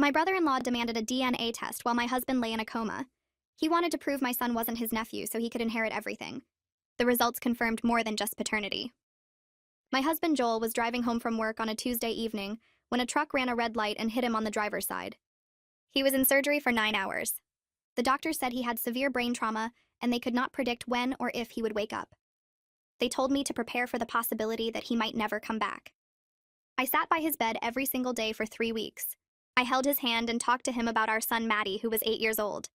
My brother-in-law demanded a DNA test while my husband lay in a coma. He wanted to prove my son wasn't his nephew so he could inherit everything. The results confirmed more than just paternity. My husband Joel was driving home from work on a Tuesday evening when a truck ran a red light and hit him on the driver's side. He was in surgery for 9 hours. The doctors said he had severe brain trauma and they could not predict when or if he would wake up. They told me to prepare for the possibility that he might never come back. I sat by his bed every single day for 3 weeks. I held his hand and talked to him about our son Maddie, who was 8 years old.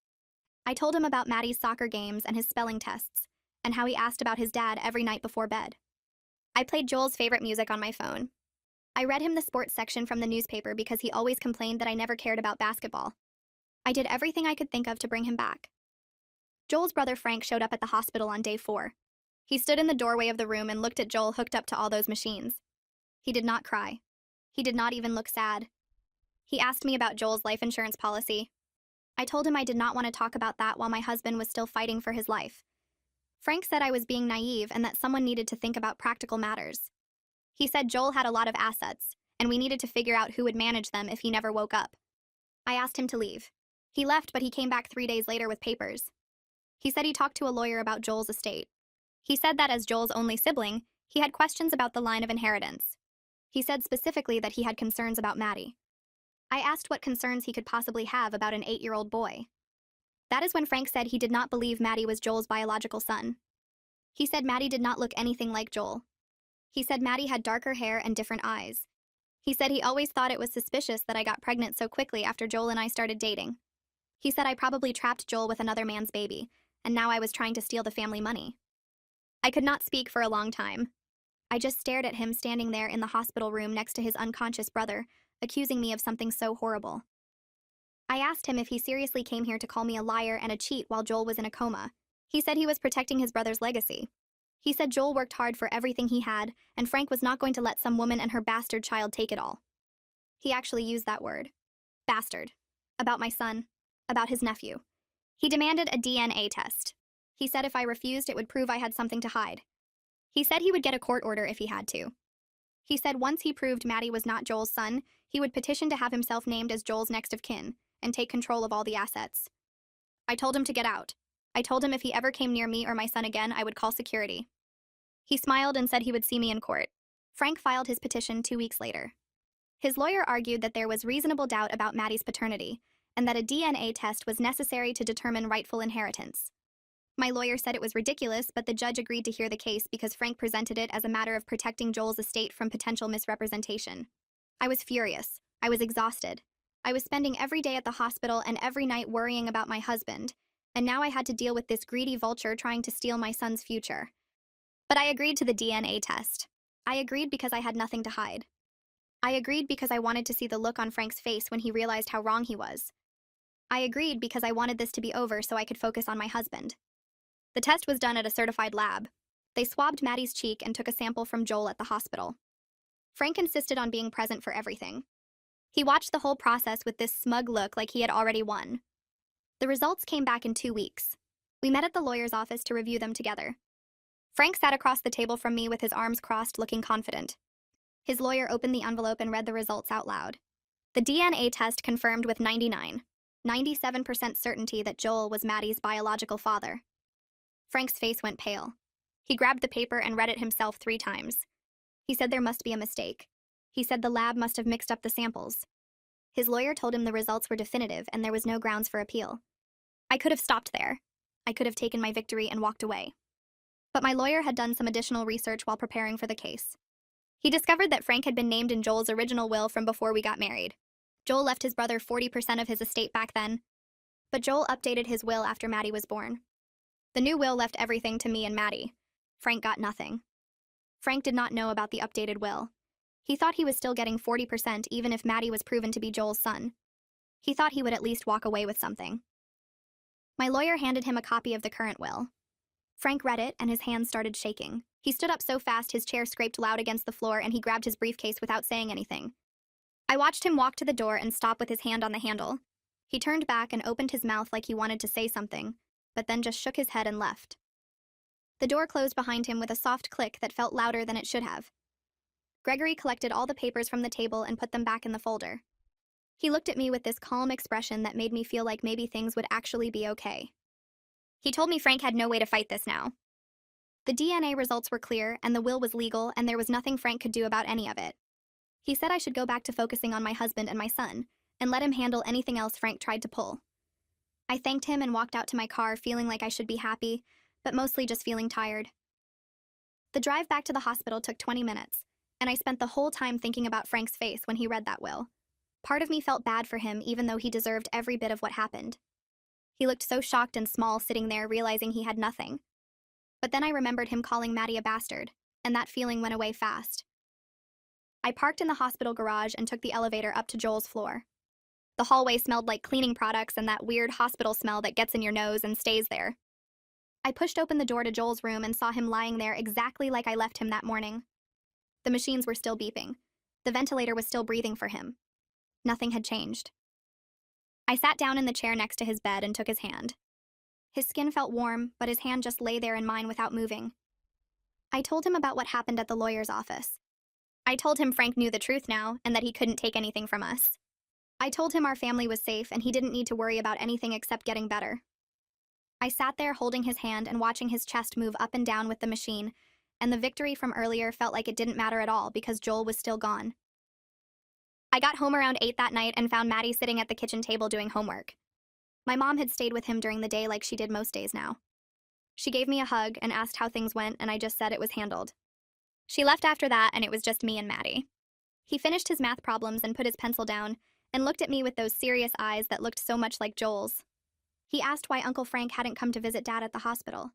I told him about Maddie's soccer games and his spelling tests, and how he asked about his dad every night before bed. I played Joel's favorite music on my phone. I read him the sports section from the newspaper because he always complained that I never cared about basketball. I did everything I could think of to bring him back. Joel's brother Frank showed up at the hospital on day 4. He stood in the doorway of the room and looked at Joel hooked up to all those machines. He did not cry. He did not even look sad. He asked me about Joel's life insurance policy. I told him I did not want to talk about that while my husband was still fighting for his life. Frank said I was being naive and that someone needed to think about practical matters. He said Joel had a lot of assets, and we needed to figure out who would manage them if he never woke up. I asked him to leave. He left, but he came back 3 days later with papers. He said he talked to a lawyer about Joel's estate. He said that as Joel's only sibling, he had questions about the line of inheritance. He said specifically that he had concerns about Maddie. I asked what concerns he could possibly have about an 8-year-old boy. That is when Frank said he did not believe Maddie was Joel's biological son. He said Maddie did not look anything like Joel. He said Maddie had darker hair and different eyes. He said he always thought it was suspicious that I got pregnant so quickly after Joel and I started dating. He said I probably trapped Joel with another man's baby, and now I was trying to steal the family money. I could not speak for a long time. I just stared at him standing there in the hospital room next to his unconscious brother, accusing me of something so horrible. I asked him if he seriously came here to call me a liar and a cheat while Joel was in a coma. He said he was protecting his brother's legacy. He said Joel worked hard for everything he had, and Frank was not going to let some woman and her bastard child take it all. He actually used that word. Bastard. About my son. About his nephew. He demanded a DNA test. He said if I refused, it would prove I had something to hide. He said he would get a court order if he had to. He said once he proved Maddie was not Joel's son, he would petition to have himself named as Joel's next of kin and take control of all the assets. I told him to get out. I told him if he ever came near me or my son again, I would call security. He smiled and said he would see me in court. Frank filed his petition 2 weeks later. His lawyer argued that there was reasonable doubt about Maddie's paternity and that a DNA test was necessary to determine rightful inheritance. My lawyer said it was ridiculous, but the judge agreed to hear the case because Frank presented it as a matter of protecting Joel's estate from potential misrepresentation. I was furious. I was exhausted. I was spending every day at the hospital and every night worrying about my husband, and now I had to deal with this greedy vulture trying to steal my son's future. But I agreed to the DNA test. I agreed because I had nothing to hide. I agreed because I wanted to see the look on Frank's face when he realized how wrong he was. I agreed because I wanted this to be over so I could focus on my husband. The test was done at a certified lab. They swabbed Maddie's cheek and took a sample from Joel at the hospital. Frank insisted on being present for everything. He watched the whole process with this smug look like he had already won. The results came back in 2 weeks. We met at the lawyer's office to review them together. Frank sat across the table from me with his arms crossed, looking confident. His lawyer opened the envelope and read the results out loud. The DNA test confirmed with 97% certainty that Joel was Maddie's biological father. Frank's face went pale. He grabbed the paper and read it himself 3 times. He said there must be a mistake. He said the lab must have mixed up the samples. His lawyer told him the results were definitive and there was no grounds for appeal. I could have stopped there. I could have taken my victory and walked away. But my lawyer had done some additional research while preparing for the case. He discovered that Frank had been named in Joel's original will from before we got married. Joel left his brother 40% of his estate back then, but Joel updated his will after Maddie was born. The new will left everything to me and Maddie. Frank got nothing. Frank did not know about the updated will. He thought he was still getting 40% even if Maddie was proven to be Joel's son. He thought he would at least walk away with something. My lawyer handed him a copy of the current will. Frank read it and his hands started shaking. He stood up so fast his chair scraped loud against the floor and he grabbed his briefcase without saying anything. I watched him walk to the door and stop with his hand on the handle. He turned back and opened his mouth like he wanted to say something, but then just shook his head and left. The door closed behind him with a soft click that felt louder than it should have. Gregory collected all the papers from the table and put them back in the folder. He looked at me with this calm expression that made me feel like maybe things would actually be okay. He told me Frank had no way to fight this now. The DNA results were clear, and the will was legal, and there was nothing Frank could do about any of it. He said I should go back to focusing on my husband and my son, and let him handle anything else Frank tried to pull. I thanked him and walked out to my car feeling like I should be happy, but mostly just feeling tired. The drive back to the hospital took 20 minutes, and I spent the whole time thinking about Frank's face when he read that will. Part of me felt bad for him even though he deserved every bit of what happened. He looked so shocked and small sitting there realizing he had nothing. But then I remembered him calling Maddie a bastard, and that feeling went away fast. I parked in the hospital garage and took the elevator up to Joel's floor. The hallway smelled like cleaning products and that weird hospital smell that gets in your nose and stays there. I pushed open the door to Joel's room and saw him lying there exactly like I left him that morning. The machines were still beeping. The ventilator was still breathing for him. Nothing had changed. I sat down in the chair next to his bed and took his hand. His skin felt warm, but his hand just lay there in mine without moving. I told him about what happened at the lawyer's office. I told him Frank knew the truth now and that he couldn't take anything from us. I told him our family was safe and he didn't need to worry about anything except getting better. I sat there holding his hand and watching his chest move up and down with the machine, and the victory from earlier felt like it didn't matter at all because Joel was still gone. I got home around 8 that night and found Maddie sitting at the kitchen table doing homework. My mom had stayed with him during the day like she did most days now. She gave me a hug and asked how things went, and I just said it was handled. She left after that, and it was just me and Maddie. He finished his math problems and put his pencil down and looked at me with those serious eyes that looked so much like Joel's. He asked why Uncle Frank hadn't come to visit Dad at the hospital.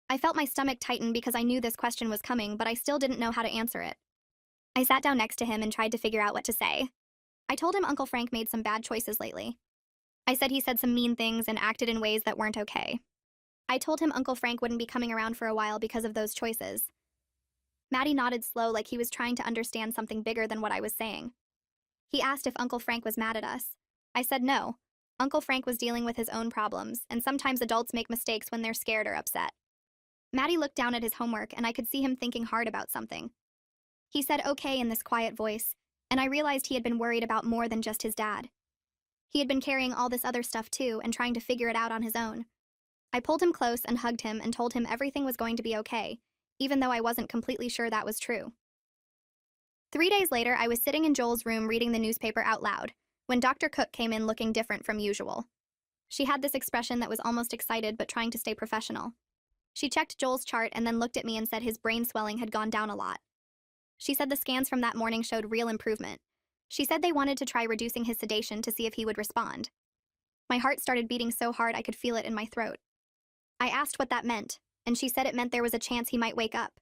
I felt my stomach tighten because I knew this question was coming, but I still didn't know how to answer it. I sat down next to him and tried to figure out what to say. I told him Uncle Frank made some bad choices lately. I said he said some mean things and acted in ways that weren't okay. I told him Uncle Frank wouldn't be coming around for a while because of those choices. Maddie nodded slow like he was trying to understand something bigger than what I was saying. He asked if Uncle Frank was mad at us. I said no. Uncle Frank was dealing with his own problems, and sometimes adults make mistakes when they're scared or upset. Maddie looked down at his homework, and I could see him thinking hard about something. He said okay in this quiet voice, and I realized he had been worried about more than just his dad. He had been carrying all this other stuff too and trying to figure it out on his own. I pulled him close and hugged him and told him everything was going to be okay, even though I wasn't completely sure that was true. 3 days later, I was sitting in Joel's room reading the newspaper out loud, when Dr. Cook came in looking different from usual. She had this expression that was almost excited but trying to stay professional. She checked Joel's chart and then looked at me and said his brain swelling had gone down a lot. She said the scans from that morning showed real improvement. She said they wanted to try reducing his sedation to see if he would respond. My heart started beating so hard I could feel it in my throat. I asked what that meant, and she said it meant there was a chance he might wake up.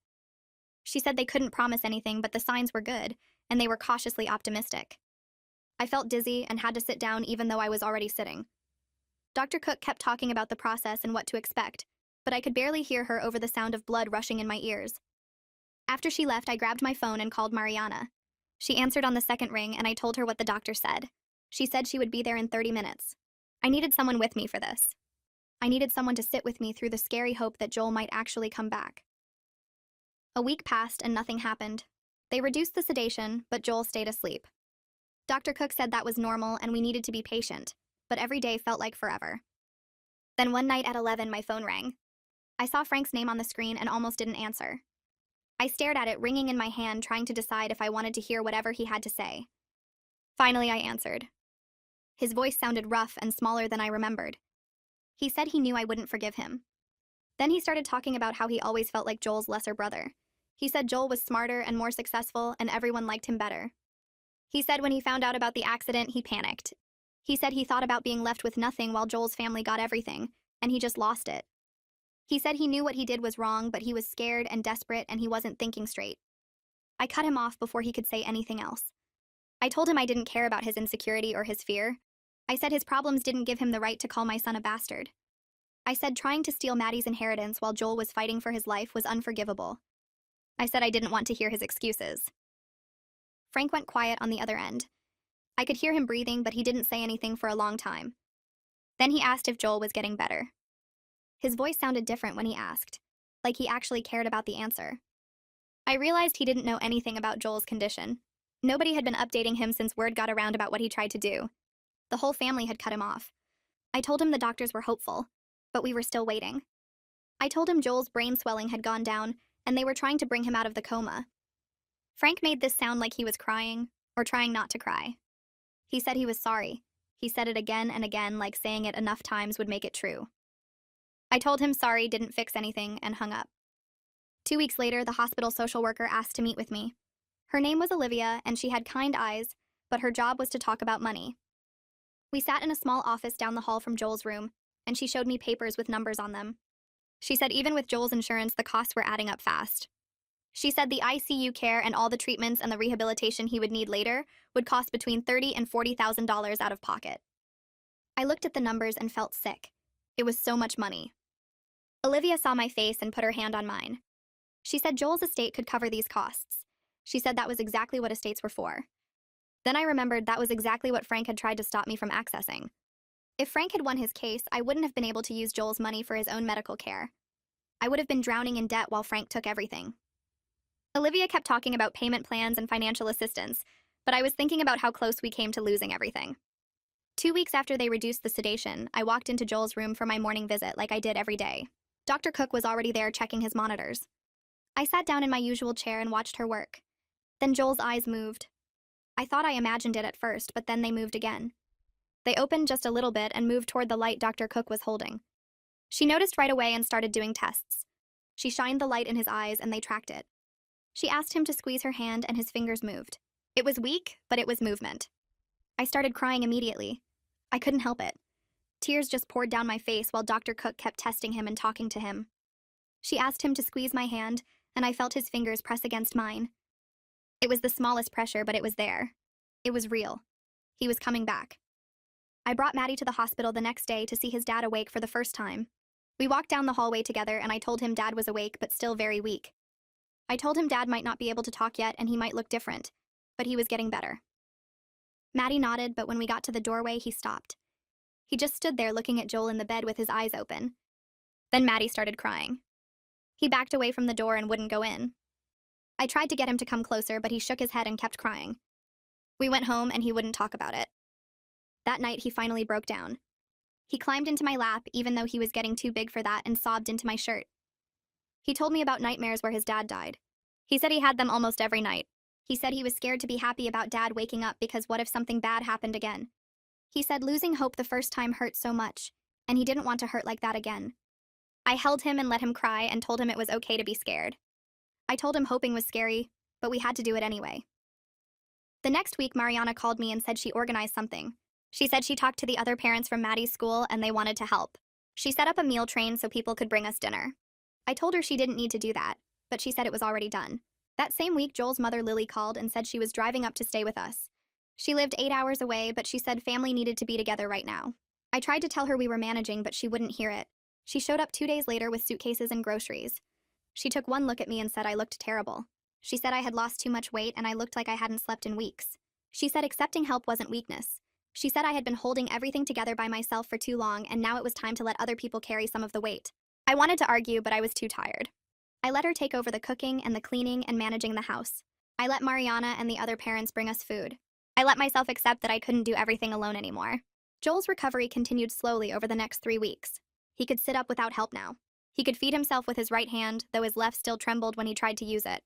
She said they couldn't promise anything, but the signs were good, and they were cautiously optimistic. I felt dizzy and had to sit down even though I was already sitting. Dr. Cook kept talking about the process and what to expect, but I could barely hear her over the sound of blood rushing in my ears. After she left, I grabbed my phone and called Mariana. She answered on the second ring, and I told her what the doctor said. She said she would be there in 30 minutes. I needed someone with me for this. I needed someone to sit with me through the scary hope that Joel might actually come back. A week passed and nothing happened. They reduced the sedation, but Joel stayed asleep. Dr. Cook said that was normal and we needed to be patient, but every day felt like forever. Then one night at 11, my phone rang. I saw Frank's name on the screen and almost didn't answer. I stared at it, ringing in my hand, trying to decide if I wanted to hear whatever he had to say. Finally, I answered. His voice sounded rough and smaller than I remembered. He said he knew I wouldn't forgive him. Then he started talking about how he always felt like Joel's lesser brother. He said Joel was smarter and more successful, and everyone liked him better. He said when he found out about the accident, he panicked. He said he thought about being left with nothing while Joel's family got everything, and he just lost it. He said he knew what he did was wrong, but he was scared and desperate and he wasn't thinking straight. I cut him off before he could say anything else. I told him I didn't care about his insecurity or his fear. I said his problems didn't give him the right to call my son a bastard. I said trying to steal Maddie's inheritance while Joel was fighting for his life was unforgivable. I said I didn't want to hear his excuses. Frank went quiet on the other end. I could hear him breathing, but he didn't say anything for a long time. Then he asked if Joel was getting better. His voice sounded different when he asked, like he actually cared about the answer. I realized he didn't know anything about Joel's condition. Nobody had been updating him since word got around about what he tried to do. The whole family had cut him off. I told him the doctors were hopeful, but we were still waiting. I told him Joel's brain swelling had gone down, and they were trying to bring him out of the coma. Frank made this sound like he was crying, or trying not to cry. He said he was sorry. He said it again and again, like saying it enough times would make it true. I told him sorry didn't fix anything, and hung up. 2 weeks later, the hospital social worker asked to meet with me. Her name was Olivia, and she had kind eyes, but her job was to talk about money. We sat in a small office down the hall from Joel's room, and she showed me papers with numbers on them. She said even with Joel's insurance, the costs were adding up fast. She said the ICU care and all the treatments and the rehabilitation he would need later would cost between $30,000 and $40,000 out of pocket. I looked at the numbers and felt sick. It was so much money. Olivia saw my face and put her hand on mine. She said Joel's estate could cover these costs. She said that was exactly what estates were for. Then I remembered that was exactly what Frank had tried to stop me from accessing. If Frank had won his case, I wouldn't have been able to use Joel's money for his own medical care. I would have been drowning in debt while Frank took everything. Olivia kept talking about payment plans and financial assistance, but I was thinking about how close we came to losing everything. 2 weeks after they reduced the sedation, I walked into Joel's room for my morning visit like I did every day. Dr. Cook was already there checking his monitors. I sat down in my usual chair and watched her work. Then Joel's eyes moved. I thought I imagined it at first, but then they moved again. They opened just a little bit and moved toward the light Dr. Cook was holding. She noticed right away and started doing tests. She shined the light in his eyes and they tracked it. She asked him to squeeze her hand and his fingers moved. It was weak, but it was movement. I started crying immediately. I couldn't help it. Tears just poured down my face while Dr. Cook kept testing him and talking to him. She asked him to squeeze my hand, and I felt his fingers press against mine. It was the smallest pressure, but it was there. It was real. He was coming back. I brought Maddie to the hospital the next day to see his dad awake for the first time. We walked down the hallway together, and I told him Dad was awake but still very weak. I told him Dad might not be able to talk yet and he might look different, but he was getting better. Maddie nodded, but when we got to the doorway, he stopped. He just stood there looking at Joel in the bed with his eyes open. Then Maddie started crying. He backed away from the door and wouldn't go in. I tried to get him to come closer, but he shook his head and kept crying. We went home and he wouldn't talk about it. That night, he finally broke down. He climbed into my lap, even though he was getting too big for that, and sobbed into my shirt. He told me about nightmares where his dad died. He said he had them almost every night. He said he was scared to be happy about Dad waking up because what if something bad happened again? He said losing hope the first time hurt so much, and he didn't want to hurt like that again. I held him and let him cry and told him it was okay to be scared. I told him hoping was scary, but we had to do it anyway. The next week, Mariana called me and said she organized something. She said she talked to the other parents from Maddie's school and they wanted to help. She set up a meal train so people could bring us dinner. I told her she didn't need to do that, but she said it was already done. That same week, Joel's mother Lily called and said she was driving up to stay with us. She lived 8 hours away, but she said family needed to be together right now. I tried to tell her we were managing, but she wouldn't hear it. She showed up 2 days later with suitcases and groceries. She took one look at me and said I looked terrible. She said I had lost too much weight and I looked like I hadn't slept in weeks. She said accepting help wasn't weakness. She said I had been holding everything together by myself for too long and now it was time to let other people carry some of the weight. I wanted to argue, but I was too tired. I let her take over the cooking and the cleaning and managing the house. I let Mariana and the other parents bring us food. I let myself accept that I couldn't do everything alone anymore. Joel's recovery continued slowly over the next 3 weeks. He could sit up without help now. He could feed himself with his right hand, though his left still trembled when he tried to use it.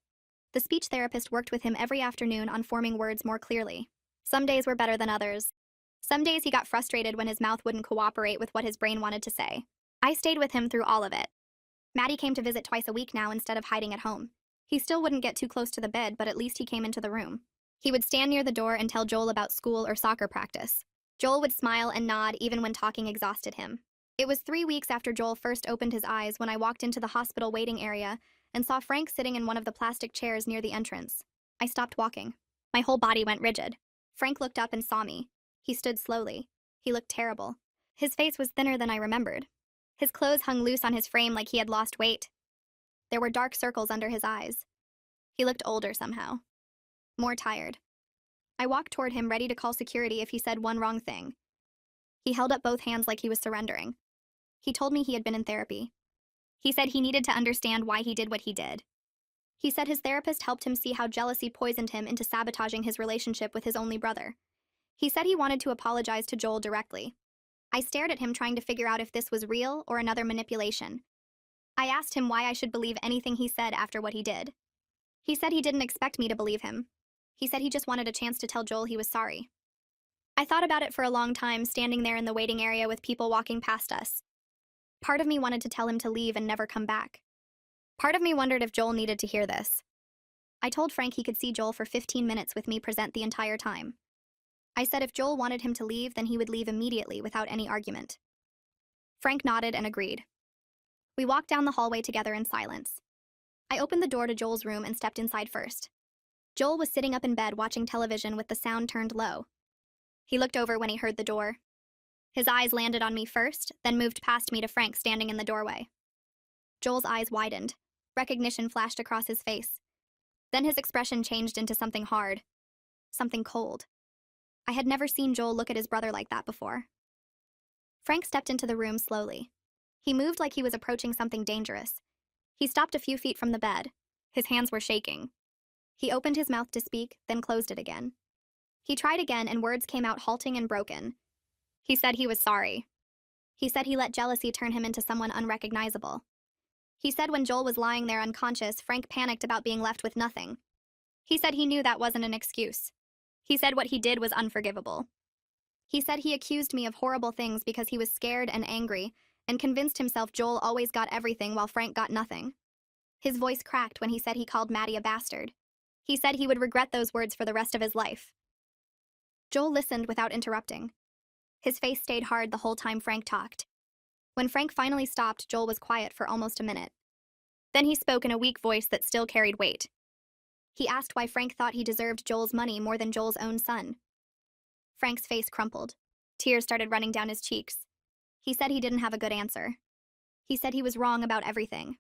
The speech therapist worked with him every afternoon on forming words more clearly. Some days were better than others. Some days he got frustrated when his mouth wouldn't cooperate with what his brain wanted to say. I stayed with him through all of it. Maddie came to visit twice a week now instead of hiding at home. He still wouldn't get too close to the bed, but at least he came into the room. He would stand near the door and tell Joel about school or soccer practice. Joel would smile and nod even when talking exhausted him. It was 3 weeks after Joel first opened his eyes when I walked into the hospital waiting area and saw Frank sitting in one of the plastic chairs near the entrance. I stopped walking. My whole body went rigid. Frank looked up and saw me. He stood slowly. He looked terrible. His face was thinner than I remembered. His clothes hung loose on his frame like he had lost weight. There were dark circles under his eyes. He looked older somehow. More tired. I walked toward him ready to call security if he said one wrong thing. He held up both hands like he was surrendering. He told me he had been in therapy. He said he needed to understand why he did what he did. He said his therapist helped him see how jealousy poisoned him into sabotaging his relationship with his only brother. He said he wanted to apologize to Joel directly. I stared at him trying to figure out if this was real or another manipulation. I asked him why I should believe anything he said after what he did. He said he didn't expect me to believe him. He said he just wanted a chance to tell Joel he was sorry. I thought about it for a long time, standing there in the waiting area with people walking past us. Part of me wanted to tell him to leave and never come back. Part of me wondered if Joel needed to hear this. I told Frank he could see Joel for 15 minutes with me present the entire time. I said if Joel wanted him to leave, then he would leave immediately without any argument. Frank nodded and agreed. We walked down the hallway together in silence. I opened the door to Joel's room and stepped inside first. Joel was sitting up in bed watching television with the sound turned low. He looked over when he heard the door. His eyes landed on me first, then moved past me to Frank standing in the doorway. Joel's eyes widened. Recognition flashed across his face. Then his expression changed into something hard. Something cold. I had never seen Joel look at his brother like that before. Frank stepped into the room slowly. He moved like he was approaching something dangerous. He stopped a few feet from the bed. His hands were shaking. He opened his mouth to speak, then closed it again. He tried again, and words came out halting and broken. He said he was sorry. He said he let jealousy turn him into someone unrecognizable. He said when Joel was lying there unconscious, Frank panicked about being left with nothing. He said he knew that wasn't an excuse. He said what he did was unforgivable. He said he accused me of horrible things because he was scared and angry, and convinced himself Joel always got everything while Frank got nothing. His voice cracked when he said he called Maddie a bastard. He said he would regret those words for the rest of his life. Joel listened without interrupting. His face stayed hard the whole time Frank talked. When Frank finally stopped, Joel was quiet for almost a minute. Then he spoke in a weak voice that still carried weight. He asked why Frank thought he deserved Joel's money more than Joel's own son. Frank's face crumpled. Tears started running down his cheeks. He said he didn't have a good answer. He said he was wrong about everything.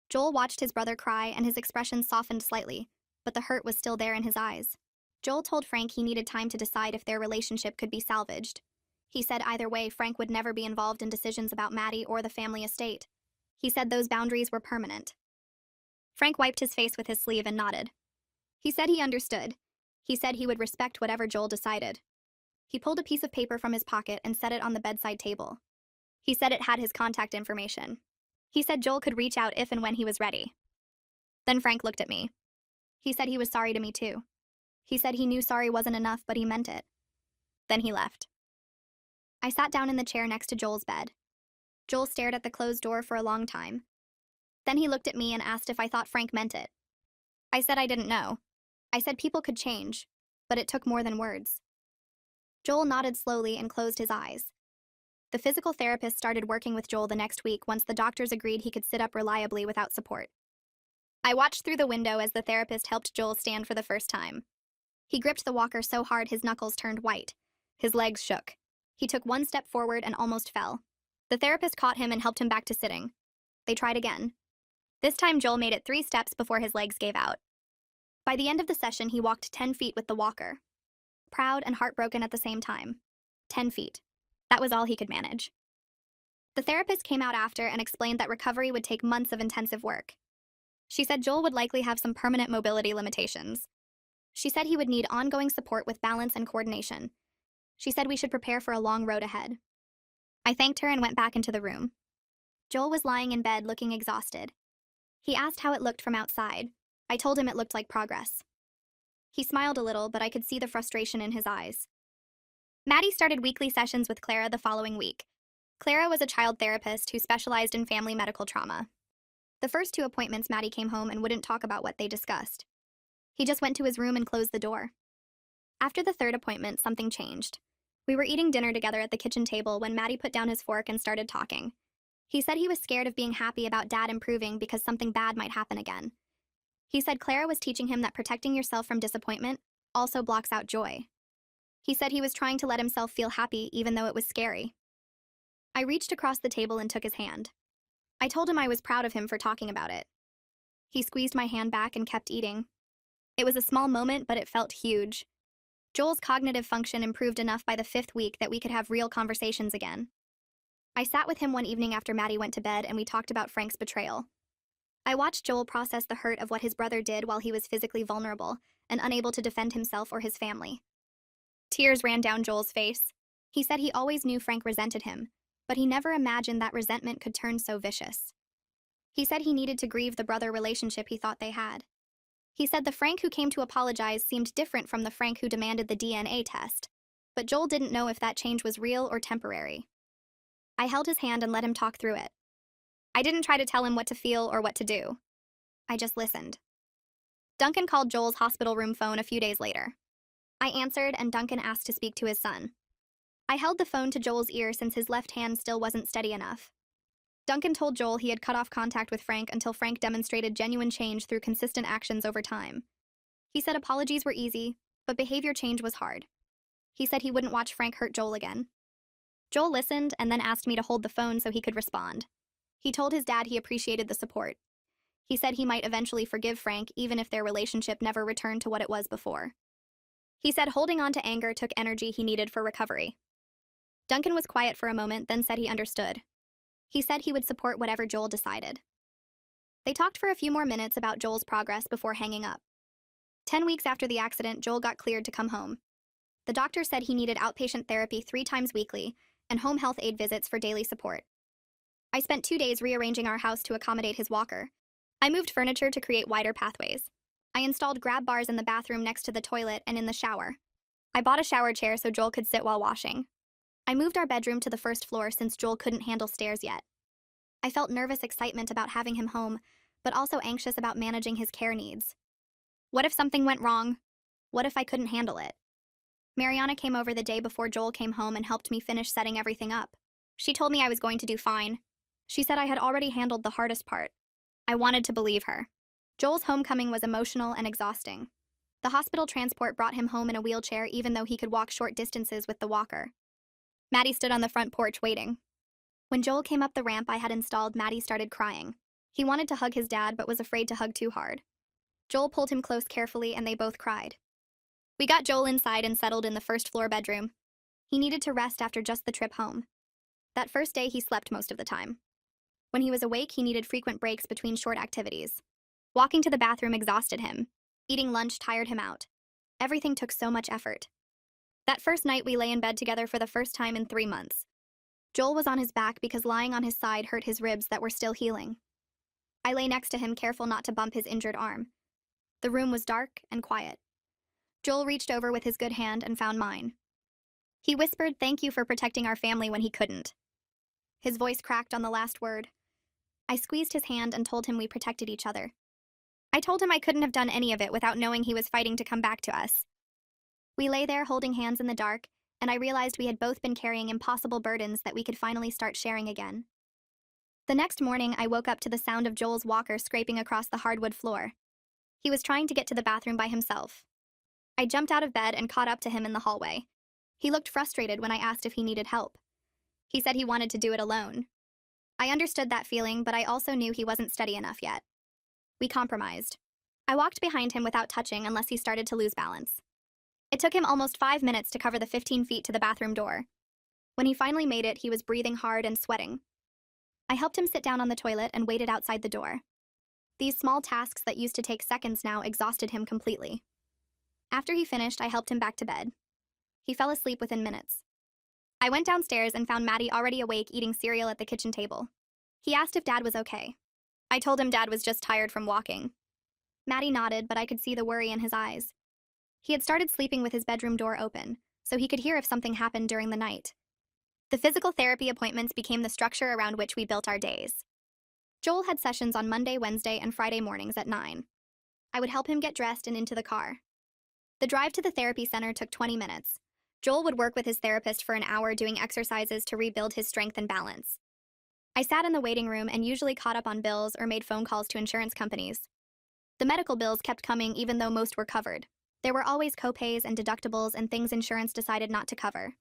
Joel watched his brother cry, and his expression softened slightly, but the hurt was still there in his eyes. Joel told Frank he needed time to decide if their relationship could be salvaged. He said either way, Frank would never be involved in decisions about Maddie or the family estate. He said those boundaries were permanent. Frank wiped his face with his sleeve and nodded. He said he understood. He said he would respect whatever Joel decided. He pulled a piece of paper from his pocket and set it on the bedside table. He said it had his contact information. He said Joel could reach out if and when he was ready. Then Frank looked at me. He said he was sorry to me too. He said he knew sorry wasn't enough, but he meant it. Then he left. I sat down in the chair next to Joel's bed. Joel stared at the closed door for a long time. Then he looked at me and asked if I thought Frank meant it. I said I didn't know. I said people could change, but it took more than words. Joel nodded slowly and closed his eyes. The physical therapist started working with Joel the next week once the doctors agreed he could sit up reliably without support. I watched through the window as the therapist helped Joel stand for the first time. He gripped the walker so hard his knuckles turned white. His legs shook. He took one step forward and almost fell. The therapist caught him and helped him back to sitting. They tried again. This time Joel made it 3 steps before his legs gave out. By the end of the session, he walked 10 feet with the walker. Proud and heartbroken at the same time. 10 feet. That was all he could manage. The therapist came out after and explained that recovery would take months of intensive work. She said Joel would likely have some permanent mobility limitations. She said he would need ongoing support with balance and coordination. She said we should prepare for a long road ahead. I thanked her and went back into the room. Joel was lying in bed looking exhausted. He asked how it looked from outside. I told him it looked like progress. He smiled a little, but I could see the frustration in his eyes. Maddie started weekly sessions with Clara the following week. Clara was a child therapist who specialized in family medical trauma. The first 2 appointments, Maddie came home and wouldn't talk about what they discussed. He just went to his room and closed the door. After the 3rd appointment, something changed. We were eating dinner together at the kitchen table when Maddie put down his fork and started talking. He said he was scared of being happy about Dad improving because something bad might happen again. He said Clara was teaching him that protecting yourself from disappointment also blocks out joy. He said he was trying to let himself feel happy even though it was scary. I reached across the table and took his hand. I told him I was proud of him for talking about it. He squeezed my hand back and kept eating. It was a small moment, but it felt huge. Joel's cognitive function improved enough by the 5th week that we could have real conversations again. I sat with him one evening after Maddie went to bed and we talked about Frank's betrayal. I watched Joel process the hurt of what his brother did while he was physically vulnerable and unable to defend himself or his family. Tears ran down Joel's face. He said he always knew Frank resented him, but he never imagined that resentment could turn so vicious. He said he needed to grieve the brother relationship he thought they had. He said the Frank who came to apologize seemed different from the Frank who demanded the DNA test, but Joel didn't know if that change was real or temporary. I held his hand and let him talk through it. I didn't try to tell him what to feel or what to do. I just listened. Duncan called Joel's hospital room phone a few days later. I answered, and Duncan asked to speak to his son. I held the phone to Joel's ear since his left hand still wasn't steady enough. Duncan told Joel he had cut off contact with Frank until Frank demonstrated genuine change through consistent actions over time. He said apologies were easy, but behavior change was hard. He said he wouldn't watch Frank hurt Joel again. Joel listened and then asked me to hold the phone so he could respond. He told his dad he appreciated the support. He said he might eventually forgive Frank even if their relationship never returned to what it was before. He said holding on to anger took energy he needed for recovery. Duncan was quiet for a moment, then said he understood. He said he would support whatever Joel decided. They talked for a few more minutes about Joel's progress before hanging up. 10 weeks after the accident, Joel got cleared to come home. The doctor said he needed outpatient therapy 3 times weekly and home health aide visits for daily support. I spent 2 days rearranging our house to accommodate his walker. I moved furniture to create wider pathways. I installed grab bars in the bathroom next to the toilet and in the shower. I bought a shower chair so Joel could sit while washing. I moved our bedroom to the first floor since Joel couldn't handle stairs yet. I felt nervous excitement about having him home, but also anxious about managing his care needs. What if something went wrong? What if I couldn't handle it? Mariana came over the day before Joel came home and helped me finish setting everything up. She told me I was going to do fine. She said I had already handled the hardest part. I wanted to believe her. Joel's homecoming was emotional and exhausting. The hospital transport brought him home in a wheelchair even though he could walk short distances with the walker. Maddie stood on the front porch waiting. When Joel came up the ramp I had installed, Maddie started crying. He wanted to hug his dad but was afraid to hug too hard. Joel pulled him close carefully and they both cried. We got Joel inside and settled in the first floor bedroom. He needed to rest after just the trip home. That first day he slept most of the time. When he was awake, he needed frequent breaks between short activities. Walking to the bathroom exhausted him. Eating lunch tired him out. Everything took so much effort. That first night we lay in bed together for the first time in 3 months. Joel was on his back because lying on his side hurt his ribs that were still healing. I lay next to him, careful not to bump his injured arm. The room was dark and quiet. Joel reached over with his good hand and found mine. He whispered thank you for protecting our family when he couldn't. His voice cracked on the last word. I squeezed his hand and told him we protected each other. I told him I couldn't have done any of it without knowing he was fighting to come back to us. We lay there holding hands in the dark, and I realized we had both been carrying impossible burdens that we could finally start sharing again. The next morning, I woke up to the sound of Joel's walker scraping across the hardwood floor. He was trying to get to the bathroom by himself. I jumped out of bed and caught up to him in the hallway. He looked frustrated when I asked if he needed help. He said he wanted to do it alone. I understood that feeling, but I also knew he wasn't steady enough yet. We compromised. I walked behind him without touching unless he started to lose balance. It took him almost 5 minutes to cover the 15 feet to the bathroom door. When he finally made it, he was breathing hard and sweating. I helped him sit down on the toilet and waited outside the door. These small tasks that used to take seconds now exhausted him completely. After he finished, I helped him back to bed. He fell asleep within minutes. I went downstairs and found Maddie already awake eating cereal at the kitchen table. He asked if Dad was okay. I told him Dad was just tired from walking. Maddie nodded, but I could see the worry in his eyes. He had started sleeping with his bedroom door open, so he could hear if something happened during the night. The physical therapy appointments became the structure around which we built our days. Joel had sessions on Monday, Wednesday, and Friday mornings at 9. I would help him get dressed and into the car. The drive to the therapy center took 20 minutes. Joel would work with his therapist for an hour doing exercises to rebuild his strength and balance. I sat in the waiting room and usually caught up on bills or made phone calls to insurance companies. The medical bills kept coming even though most were covered. There were always co-pays and deductibles and things insurance decided not to cover.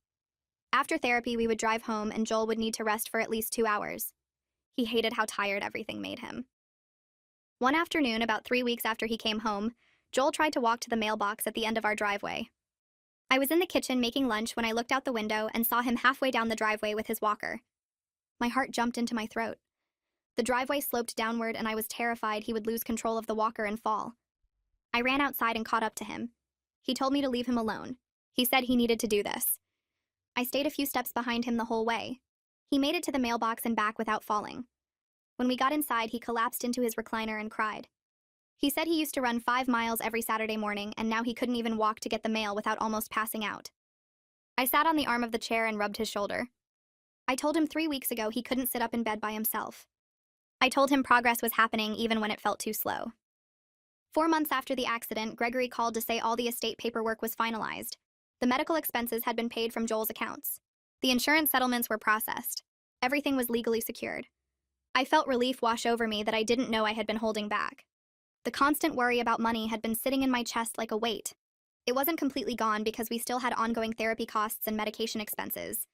After therapy, we would drive home and Joel would need to rest for at least 2 hours. He hated how tired everything made him. One afternoon, about 3 weeks after he came home, Joel tried to walk to the mailbox at the end of our driveway. I was in the kitchen making lunch when I looked out the window and saw him halfway down the driveway with his walker. My heart jumped into my throat. The driveway sloped downward and I was terrified he would lose control of the walker and fall. I ran outside and caught up to him. He told me to leave him alone. He said he needed to do this. I stayed a few steps behind him the whole way. He made it to the mailbox and back without falling. When we got inside, he collapsed into his recliner and cried. He said he used to run 5 miles every Saturday morning, and now he couldn't even walk to get the mail without almost passing out. I sat on the arm of the chair and rubbed his shoulder. I told him 3 weeks ago he couldn't sit up in bed by himself. I told him progress was happening even when it felt too slow. 4 months after the accident, Gregory called to say all the estate paperwork was finalized. The medical expenses had been paid from Joel's accounts. The insurance settlements were processed. Everything was legally secured. I felt relief wash over me that I didn't know I had been holding back. The constant worry about money had been sitting in my chest like a weight. It wasn't completely gone because we still had ongoing therapy costs and medication expenses.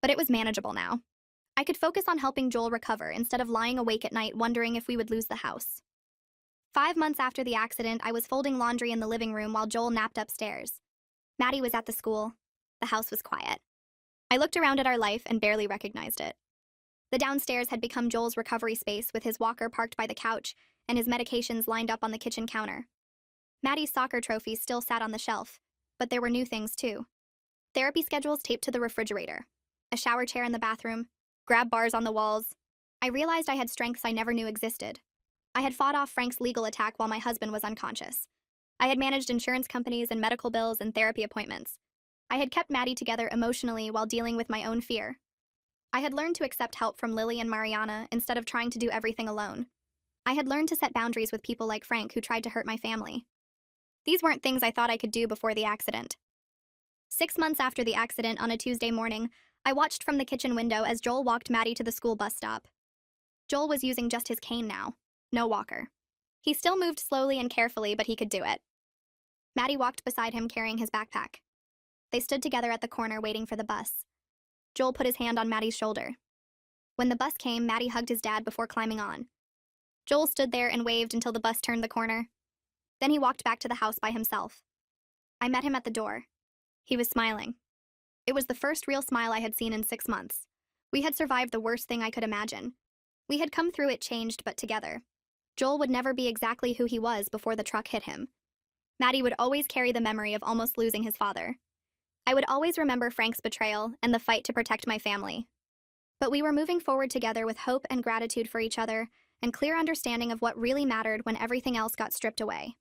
But it was manageable now. I could focus on helping Joel recover instead of lying awake at night wondering if we would lose the house. 5 months after the accident, I was folding laundry in the living room while Joel napped upstairs. Maddie was at the school. The house was quiet. I looked around at our life and barely recognized it. The downstairs had become Joel's recovery space with his walker parked by the couch and his medications lined up on the kitchen counter. Maddie's soccer trophies still sat on the shelf, but there were new things too. Therapy schedules taped to the refrigerator, a shower chair in the bathroom, grab bars on the walls. I realized I had strengths I never knew existed. I had fought off Frank's legal attack while my husband was unconscious. I had managed insurance companies and medical bills and therapy appointments. I had kept Maddie together emotionally while dealing with my own fear. I had learned to accept help from Lily and Mariana instead of trying to do everything alone. I had learned to set boundaries with people like Frank who tried to hurt my family. These weren't things I thought I could do before the accident. 6 months after the accident on a Tuesday morning, I watched from the kitchen window as Joel walked Maddie to the school bus stop. Joel was using just his cane now, no walker. He still moved slowly and carefully, but he could do it. Maddie walked beside him carrying his backpack. They stood together at the corner waiting for the bus. Joel put his hand on Maddie's shoulder. When the bus came, Maddie hugged his dad before climbing on. Joel stood there and waved until the bus turned the corner. Then he walked back to the house by himself. I met him at the door. He was smiling. It was the first real smile I had seen in 6 months. We had survived the worst thing I could imagine. We had come through it changed but together. Joel would never be exactly who he was before the truck hit him. Maddie would always carry the memory of almost losing his father. I would always remember Frank's betrayal and the fight to protect my family. But we were moving forward together with hope and gratitude for each other and clear understanding of what really mattered when everything else got stripped away.